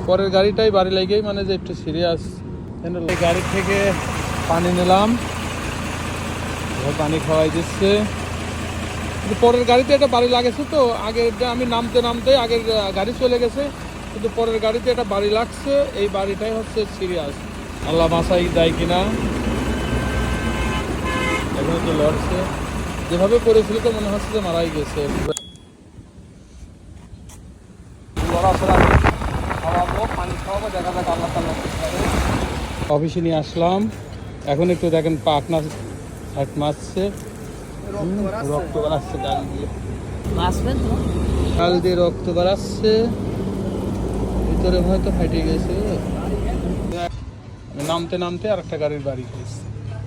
পরের গাড়িটাই বাড়ি লেগেই মানে যে একটু সিরিয়াস। এই গাড়ি থেকে পানি নিলাম, পানি খাওয়াই দিচ্ছে। কিন্তু পরের গাড়িতে এটা বাড়ি লাগেছে, তো আগের আমি নামতে নামতে আগের গাড়ি চলে গেছে, কিন্তু পরের গাড়িতে এটা বাড়ি লাগছে। এই বাড়িটাই হচ্ছে সিরিয়াস। আল্লাহ মাসাই দেয় কিনা, এখন তো লড়ছে। যেভাবে পড়েছিল তো মনে হচ্ছে যে মারাই গেছে। পানি খাওয়াবো, দেখা যাক আল্লাহ তাআলা। অফিসে নিয়ে আসলাম, এখন একটু দেখেন পাখনা হাট মারছে, রক্ত বাড়াচ্ছে গাল দিয়ে, গাল দিয়ে রক্ত বাড়াচ্ছে, ভিতরে হয়তো ফাটে গেছে। নামতে নামতে আর একটা গাড়ির বাড়ি গেছে,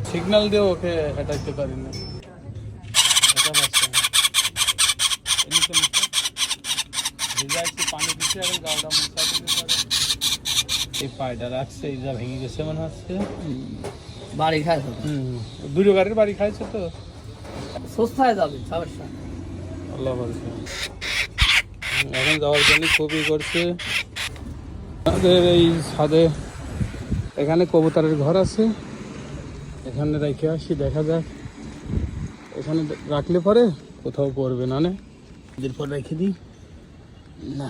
সিগন্যাল দিয়ে ওকে হেঁটাইতে পারি না। পানি দিচ্ছে, এখন গালটা মুছা দিতে পারে। এই পায়টা রাখছে, এই যা ভেঙে গেছে মনে হচ্ছে। বাড়ি খাইছে, দুটো গাড়ির বাড়ি খাইছে তো সুস্থ হয়ে যাবে সমস্যা। আল্লাহ বলছে এখন যাওয়ার জন্য খুবই করছে। আমাদের এই ছাদে এখানে কবুতরের ঘর আছে, এখানে রেখে আসি, দেখা যাক। এখানে রাখলে পরে কোথাও পড়বে না, এদের পর রেখে দিই না।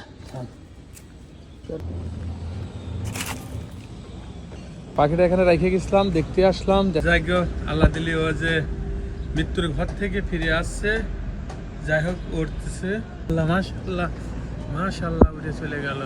পাখিটা এখানে রেখে গেছিলাম, দেখতে আসলাম। যাই হোক আল্লাহ দিলি ও যে মৃত্যুর ঘর থেকে ফিরে আসছে, যাই হোক উঠতেছে। আল্লাহ মাশাআল্লাহ মাশাআল্লাহ, উঠে চলে গেল।